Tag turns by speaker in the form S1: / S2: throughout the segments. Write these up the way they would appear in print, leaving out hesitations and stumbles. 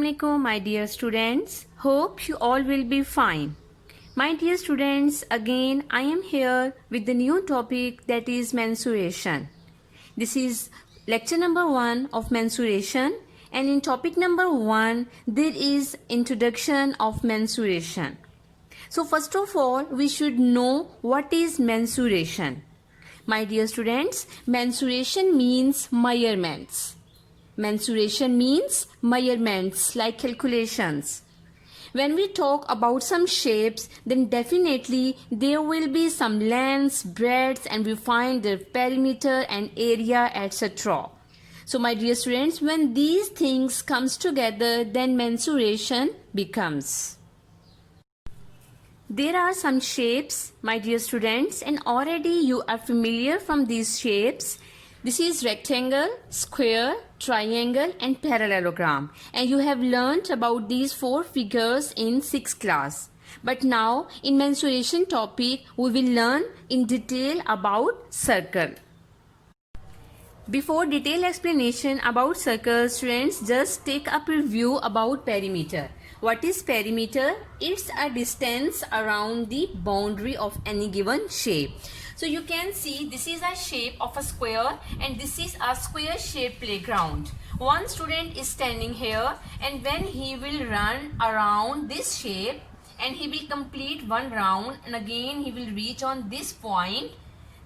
S1: Assalamualaikum my dear students. Hope you all will be fine. My dear students, again I am here with the new topic, that is mensuration. This is lecture number 1 of mensuration, and in topic number 1 there is introduction of mensuration. So first of all we should know what is mensuration. My dear students, mensuration means measurements. Mensuration means measurements like calculations. When we talk about some shapes, then definitely there will be some lengths, breadths, and we find the perimeter and area, etc. So my dear students, when these things comes together, then mensuration becomes. There are some shapes, my dear students, and already you are familiar from these shapes. This is rectangle, square, triangle and parallelogram, and you have learnt about these 4 figures in 6th class. But now in mensuration topic we will learn in detail about circle. Before detailed explanation about circle, students, just take a preview about perimeter. What is perimeter? It's a distance around the boundary of any given shape. So you can see this is a shape of a square and this is a square shaped playground. One student is standing here, and when he will run around this shape and he will complete one round and again he will reach on this point,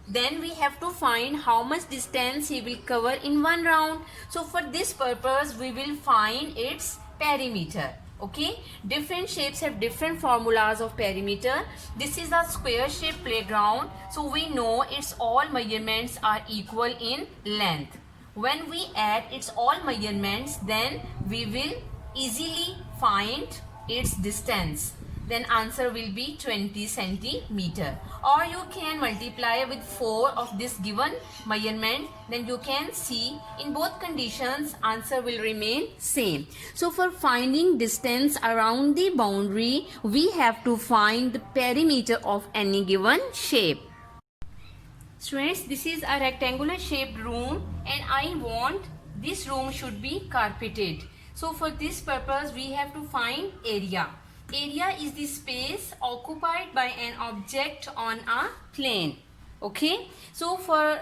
S1: then we have to find how much distance he will cover in one round. So for this purpose we will find its perimeter. Okay, different shapes have different formulas of perimeter. This is a square shaped playground, so we know its all measurements are equal in length. When we add its all measurements, then we will easily find its distance. Then answer will be 20 centimeter, or you can multiply with 4 of this given measurement. Then you can see in both conditions answer will remain same. So for finding distance around the boundary, we have to find the perimeter of any given shape. Students, this is a rectangular shaped room and I want this room should be carpeted. So for this purpose we have to find area. Area is the space occupied by an object on a plane. Okay, so for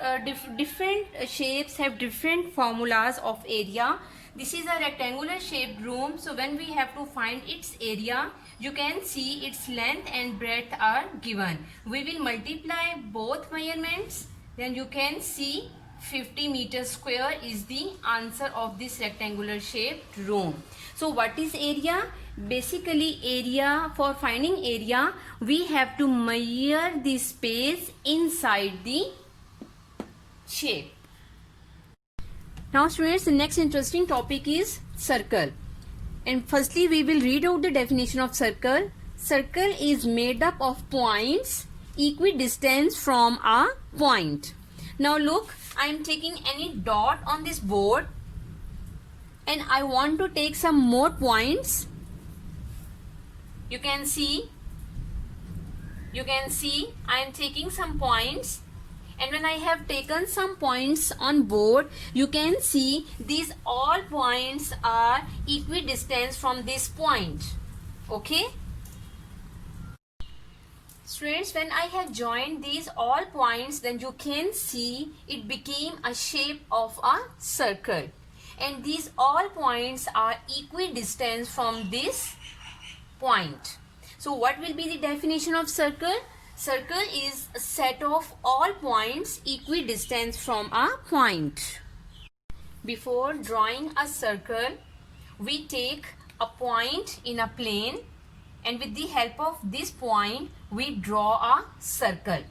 S1: different shapes have different formulas of area. This is a rectangular shaped room, so when we have to find its area, you can see its length and breadth are given. We will multiply both measurements, then you can see 50 meters square is the answer of this rectangular shaped room. So what is area? Basically area, for finding area we have to measure the space inside the shape. Now students, the next interesting topic is circle. And firstly we will read out the definition of circle. Circle is made up of points equidistant from a point. Now look, I am taking any dot on this board and I want to take some more points. You can see I am taking some points, and when I have taken some points on board, you can see these all points are equidistant from this point. Okay, students, when I have joined these all points, then you can see it became a shape of a circle, and these all points are equidistant from this point. So what will be the definition of circle? Circle is a set of all points equidistant from a point. Before drawing a circle, we take a point in a plane, and with the help of this point we draw a circle.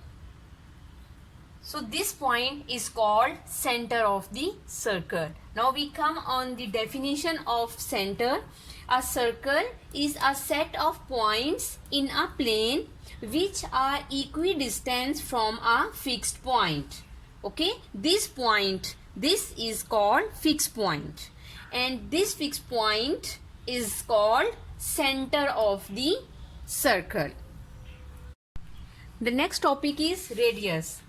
S1: So this point is called center of the circle. Now we come on the definition of center. A circle is a set of points in a plane which are equidistant from a fixed point. Okay, this point, this is called fixed point, and this fixed point is called center of the circle. The next topic is radius.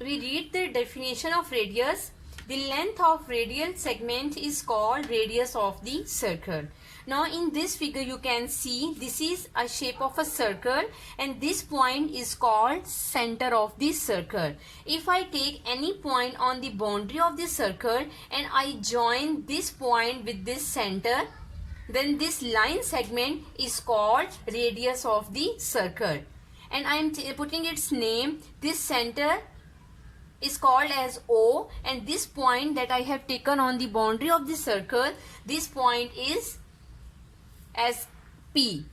S1: We read the definition of radius. The length of radial segment is called radius of the circle. Now in this figure you can see this is a shape of a circle and this point is called center of the circle. If I take any point on the boundary of the circle and I join this point with this center, then this line segment is called radius of the circle. And I am putting its name. This center is called as O, and this point that I have taken on the boundary of the circle, this point is as P.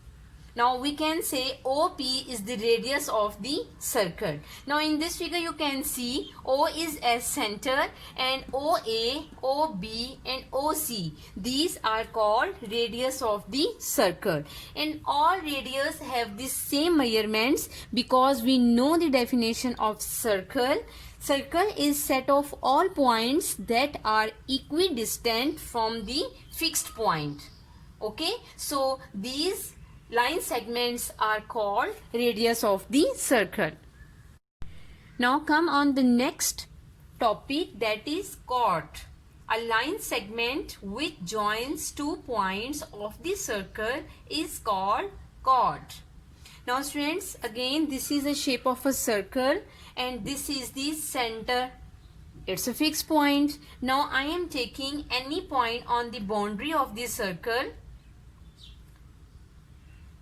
S1: Now we can say OP is the radius of the circle. Now in this figure you can see O is as center and OA, OB and OC. These are called radius of the circle. And all radius have the same measurements because we know the definition of circle. Circle is set of all points that are equidistant from the fixed point. Okay, so these line segments are called radius of the circle. Now come on the next topic, that is chord. A line segment which joins two points of the circle is called chord. Now students, again this is a shape of a circle and this is the center. It's a fixed point. Now I am taking any point on the boundary of the circle.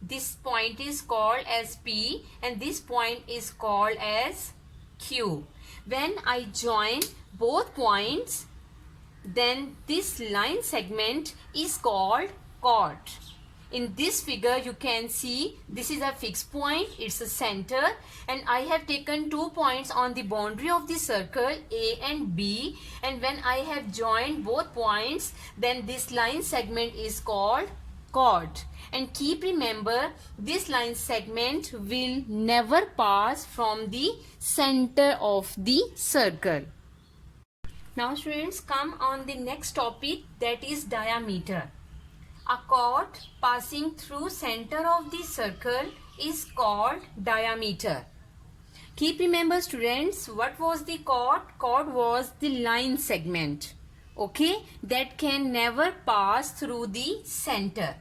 S1: This point is called as P and this point is called as Q. When I join both points, then this line segment is called chord. In this figure you can see this is a fixed point, it's a center, and I have taken 2 points on the boundary of the circle A and B, and when I have joined both points, then this line segment is called chord. And keep remember, this line segment will never pass from the center of the circle. Now students, come on the next topic, that is diameter. A chord passing through center of the circle is called diameter. Keep remember students, what was the chord? Chord was the line segment, okay, that can never pass through the center.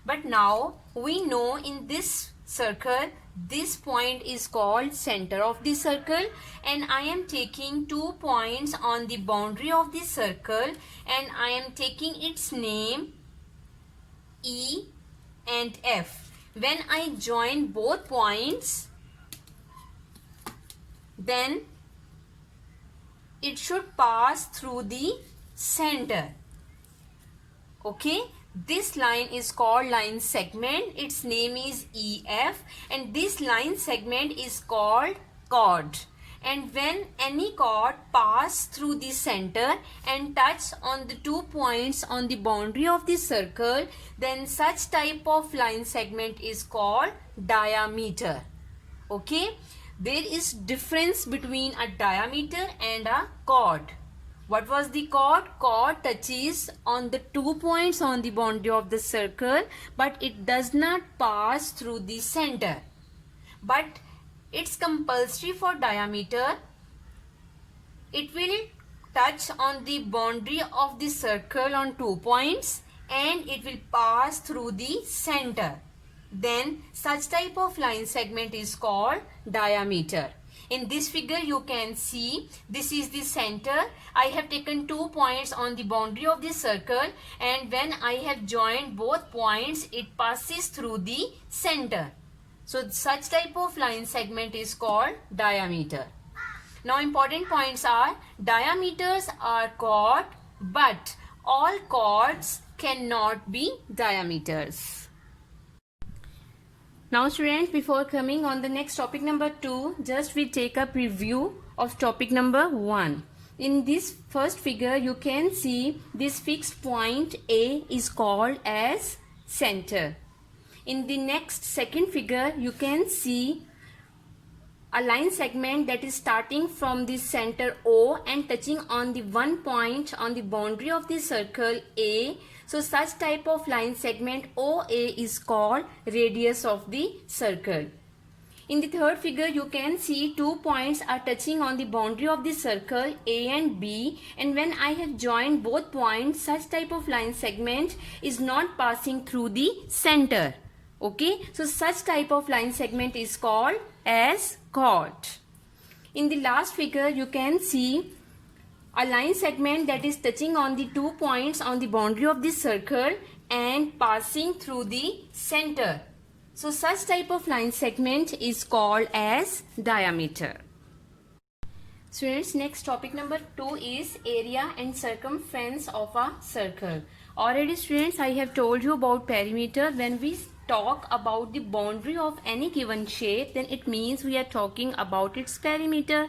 S1: But now we know in this circle, this point is called center of the circle, and I am taking 2 points on the boundary of the circle and I am taking its name E and F. When I join both points, then it should pass through the center. Okay, this line is called line segment. Its name is EF, and this line segment is called chord. And when any chord pass through the center and touch on the 2 points on the boundary of the circle, then such type of line segment is called diameter. Okay, there is difference between a diameter and a chord. What was the chord? Chord touches on the 2 points on the boundary of the circle, but it does not pass through the center. But it's compulsory for diameter. It will touch on the boundary of the circle on 2 points and it will pass through the center. Then such type of line segment is called diameter. In this figure you can see this is the center. I have taken 2 points on the boundary of the circle, and when I have joined both points, it passes through the center. So such type of line segment is called diameter. Now important points are, diameters are chord, but all chords cannot be diameters. Now students, before coming on the next topic number 2, just we take a preview of topic number 1. In this first figure you can see this fixed point A is called as center. In the next second figure you can see a line segment that is starting from the center O and touching on the 1 point on the boundary of the circle A. So such type of line segment OA is called radius of the circle. In the third figure, you can see 2 points are touching on the boundary of the circle A and B, and when I have joined both points, such type of line segment is not passing through the center. Okay, so such type of line segment is called as chord. In the last figure, you can see a line segment that is touching on the 2 points on the boundary of the circle and passing through the center. So such type of line segment is called as diameter. Students, next topic number 2 is area and circumference of a circle. Already students, I have told you about perimeter. When we talk about the boundary of any given shape, then it means we are talking about its perimeter.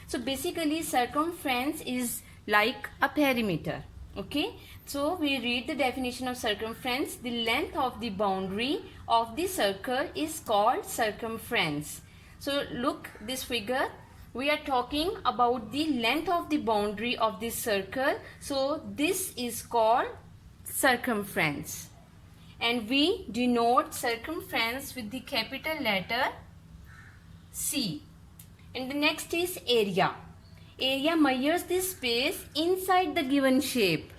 S1: So basically circumference is like a perimeter. Okay, so we read the definition of circumference. The length of the boundary of the circle is called circumference. So look this figure. We are talking about the length of the boundary of this circle. So this is called circumference. And we denote circumference with the capital letter C. And the next is area. Area measures the space inside the given shape.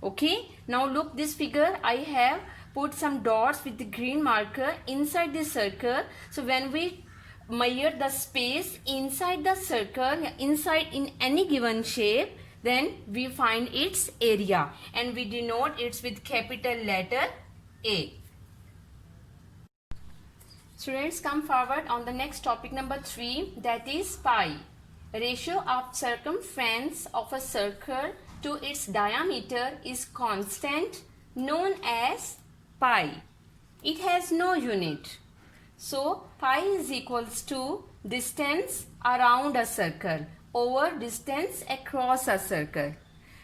S1: Okay, now look this figure. I have put some dots with the green marker inside the circle. So when we measure the space inside the circle, inside in any given shape, then we find its area and we denote it with capital letter A. Students, come forward on the next topic number 3, that is pi. Ratio of circumference of a circle to its diameter is constant, known as pi. It has no unit. So pi is equals to distance around a circle over distance across a circle.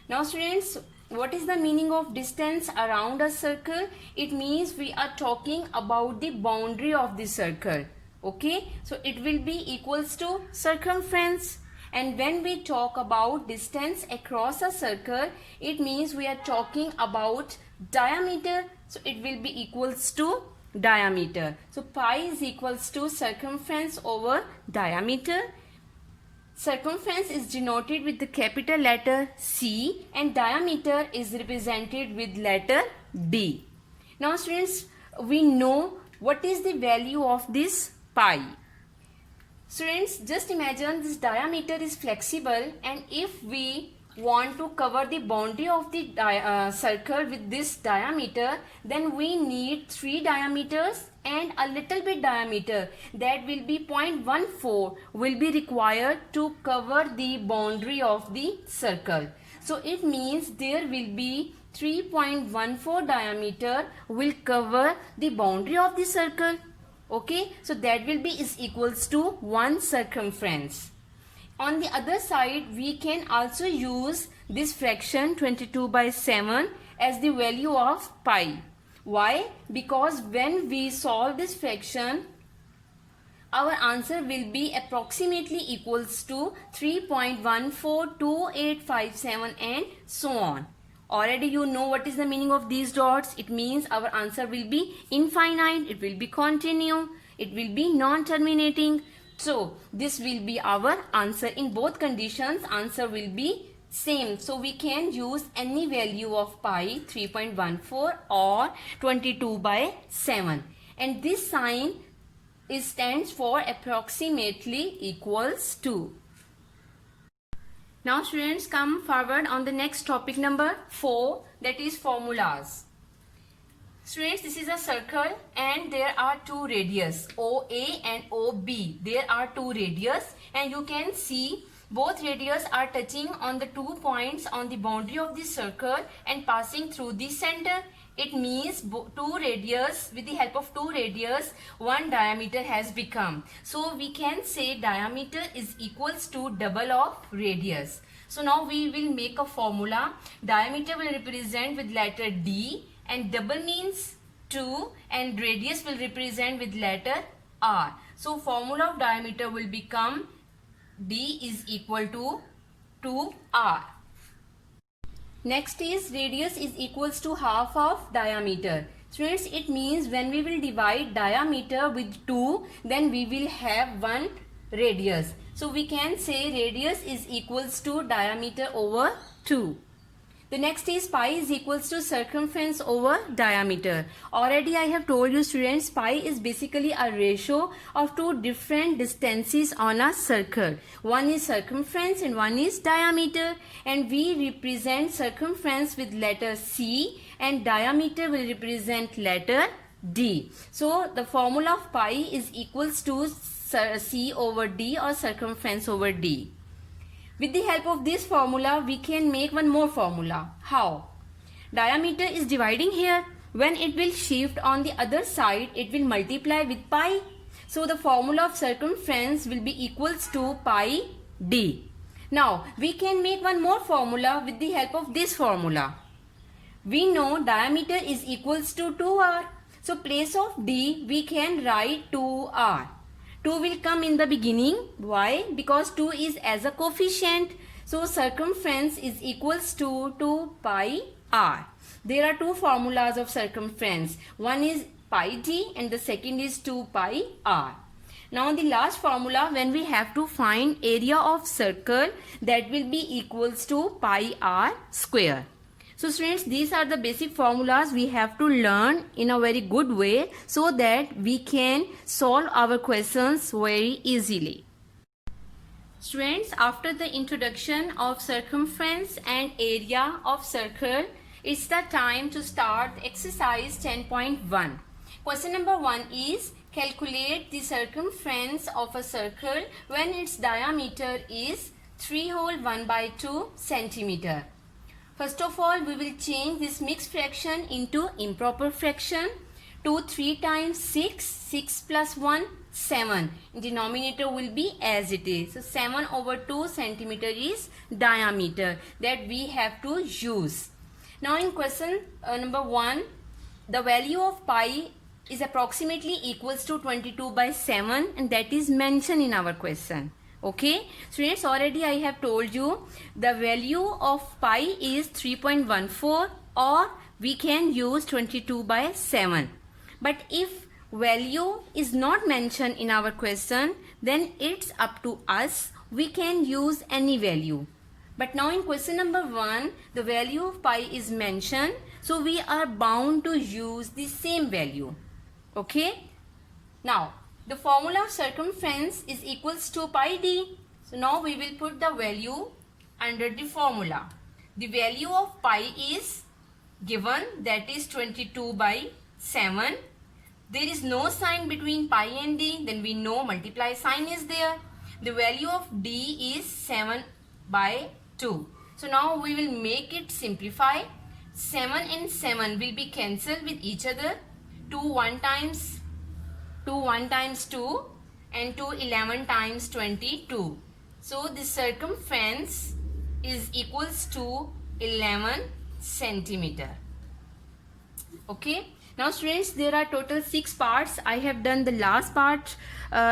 S1: Now students, what is the meaning of distance around a circle? It means we are talking about the boundary of the circle. Okay, so it will be equals to circumference. And when we talk about distance across a circle, it means we are talking about diameter. So it will be equals to diameter. So pi is equals to circumference over diameter. Circumference is denoted with the capital letter C and diameter is represented with letter D. Now students, we know what is the value of this pi. Students, just imagine this diameter is flexible, and if we want to cover the boundary of the circle with this diameter, then we need 3 diameters and a little bit diameter, that will be 0.14 will be required to cover the boundary of the circle. So it means there will be 3.14 diameter will cover the boundary of the circle. Okay, so that will be is equals to 1 circumference. On the other side, we can also use this fraction 22/7 as the value of pi. Why? Because when we solve this fraction, our answer will be approximately equals to 3.142857 and so on. Already you know what is the meaning of these dots. It means our answer will be infinite, it will be continue, it will be non-terminating. So this will be our answer. In both conditions, answer will be same. So we can use any value of pi, 3.14 or 22/7. And this sign stands for approximately equals to. Now students, come forward on the next topic number 4, that is formulas. Students, this is a circle and there are 2 radius, OA and OB. There are 2 radius and you can see both radius are touching on the 2 points on the boundary of the circle and passing through the center. It means 2 radius, with the help of 2 radius, 1 diameter has become. So we can say diameter is equals to double of radius. So now we will make a formula. Diameter will represent with letter D and double means 2 and radius will represent with letter R. So formula of diameter will become D is equal to 2R. Next is radius is equals to half of diameter. Students, it means when we will divide diameter with 2, then we will have one radius. So we can say radius is equals to diameter over 2. The next is pi is equals to circumference over diameter. Already I have told you students, pi is basically a ratio of two different distances on a circle. One is circumference and one is diameter, and we represent circumference with letter C and diameter will represent letter D. So the formula of pi is equals to C over D or circumference over D. With the help of this formula, we can make one more formula. How? Diameter is dividing here. When it will shift on the other side, it will multiply with pi. So the formula of circumference will be equals to pi d. Now, we can make one more formula with the help of this formula. We know diameter is equals to 2r. So place of d, we can write 2r. 2 will come in the beginning. Why? Because 2 is as a coefficient. So circumference is equals to 2 pi r. There are two formulas of circumference. One is pi d and the second is 2 pi r. Now the last formula, when we have to find area of circle, that will be equals to pi r square. So students, these are the basic formulas we have to learn in a very good way so that we can solve our questions very easily. Students, after the introduction of circumference and area of circle, it's the time to start exercise 10.1. Question number 1 is calculate the circumference of a circle when its diameter is 3/1/2 centimeter. First of all, we will change this mixed fraction into improper fraction. 2 3 times 6, 6 plus 1, 7. Denominator will be as it is. So 7 over 2 centimeter is diameter that we have to use. Now in question number 1, the value of pi is approximately equals to 22/7 and that is mentioned in our question. Okay, students, already I have told you the value of pi is 3.14 or we can use 22/7. But if value is not mentioned in our question, then it's up to us. We can use any value. But now in question number 1, the value of pi is mentioned, so we are bound to use the same value. Okay, now the formula of circumference is equals to pi d. So now we will put the value under the formula. The value of pi is given, that is 22/7. There is no sign between pi and d, then we know multiply sign is there. The value of d is 7/2. So now we will make it simplify. 7 and 7 will be cancelled with each other. 2 1 times 2 and 2 11 times 22. So the circumference is equals to 11 centimeter. Okay. Now students, there are total 6 parts. I have done the last part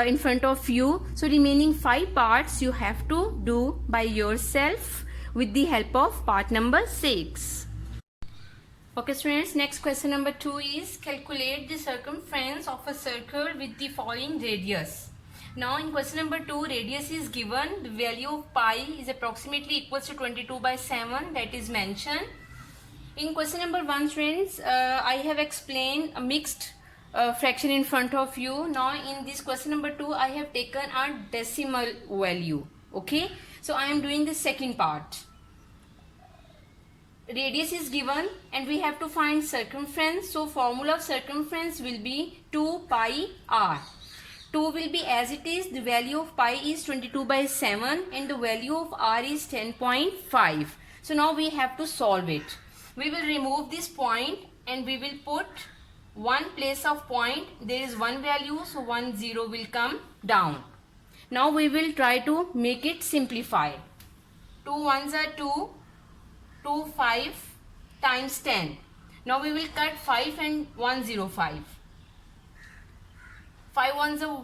S1: in front of you. So remaining 5 parts you have to do by yourself with the help of part number 6. Okay students, next question number 2 is calculate the circumference of a circle with the following radius. Now in question number 2, radius is given. The value of pi is approximately equals to 22/7, that is mentioned. In question number 1 students, I have explained a mixed fraction in front of you. Now in this question number 2, I have taken a decimal value. Okay, so I am doing the second part. Radius is given and we have to find circumference. So formula of circumference will be 2 pi r. 2 will be as it is. The value of pi is 22/7 and the value of r is 10.5. So now we have to solve it. We will remove this point and we will put one place of point. There is one value, so 1 0 will come down. Now we will try to make it simplify. 2 1s are 2. 2 5 times 10. Now we will cut 5 and 1 0 5. 5 1s are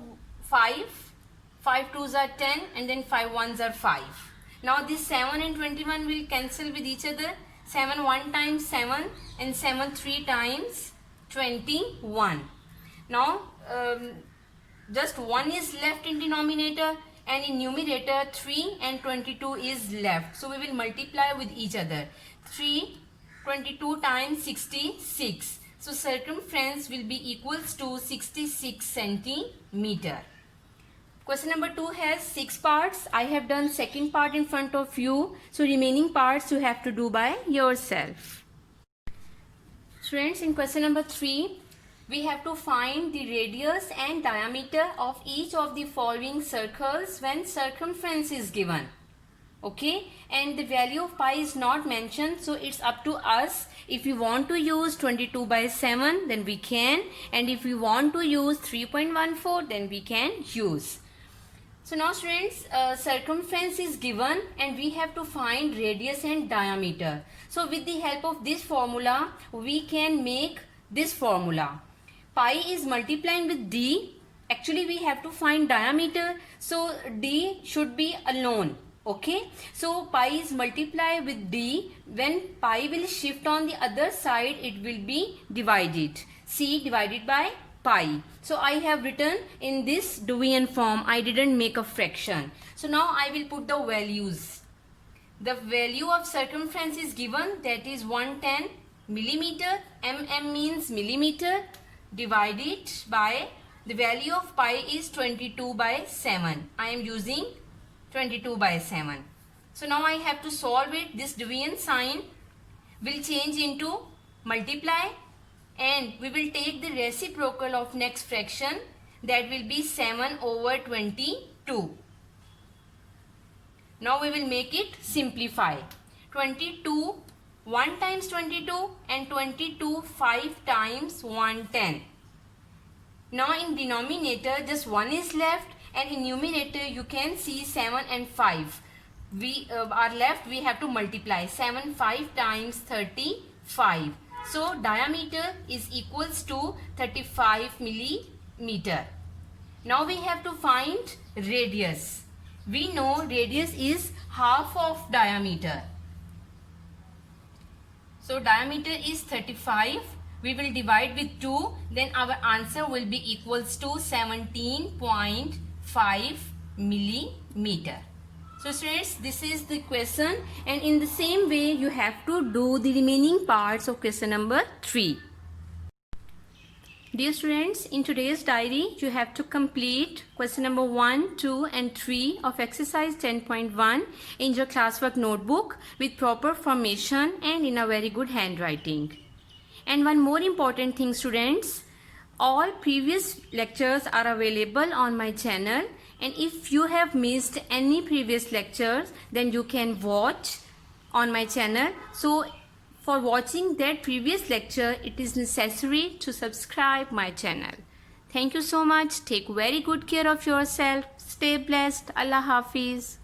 S1: 5. 5 2s are 10 and then 5 1s are 5. Now this 7 and 21 will cancel with each other. 7 1 times 7 and 7 3 times 21. Now just 1 is left in denominator, and in numerator 3 and 22 is left. So we will multiply with each other. 322 times 66. So circumference will be equals to 66 centimeter. Question number 2 has 6 parts. I have done second part in front of you. So remaining parts you have to do by yourself. Friends, in question number 3, we have to find the radius and diameter of each of the following circles when circumference is given. Okay, and the value of pi is not mentioned, so it's up to us. If you want to use 22/7, then we can, and if you want to use 3.14, then we can use. So now students, circumference is given and we have to find radius and diameter. So with the help of this formula, we can make this formula. Pi is multiplying with d. Actually we have to find diameter, so d should be alone. Okay, so pi is multiplied with d. When pi will shift on the other side, it will be divided. C divided by pi. So I have written in this Dewey form. I didn't make a fraction. So now I will put the values. The value of circumference is given, that is 110 millimeter. Mm means millimeter, divided by the value of pi is 22/7. I am using 22/7. So now I have to solve it. This division sign will change into multiply, and we will take the reciprocal of next fraction, that will be 7/22. Now we will make it simplify. 22 1 times 22 and 22 5 times 110. Now in denominator just 1 is left, and in numerator you can see 7 and 5. We are left, we have to multiply. 7 5 times 35. So diameter is equals to 35 millimeter. Now we have to find radius. We know radius is half of diameter. So diameter is 35. We will divide with 2. Then our answer will be equals to 17.5 millimeter. So students, this is the question, and in the same way you have to do the remaining parts of question number 3. Dear students, in today's diary you have to complete question number 1, 2 and 3 of exercise 10.1 in your classwork notebook with proper formation and in a very good handwriting. And one more important thing students, all previous lectures are available on my channel, and if you have missed any previous lectures, then you can watch on my channel. So for watching that previous lecture, it is necessary to subscribe my channel. Thank you so much. Take very good care of yourself. Stay blessed. Allah Hafiz.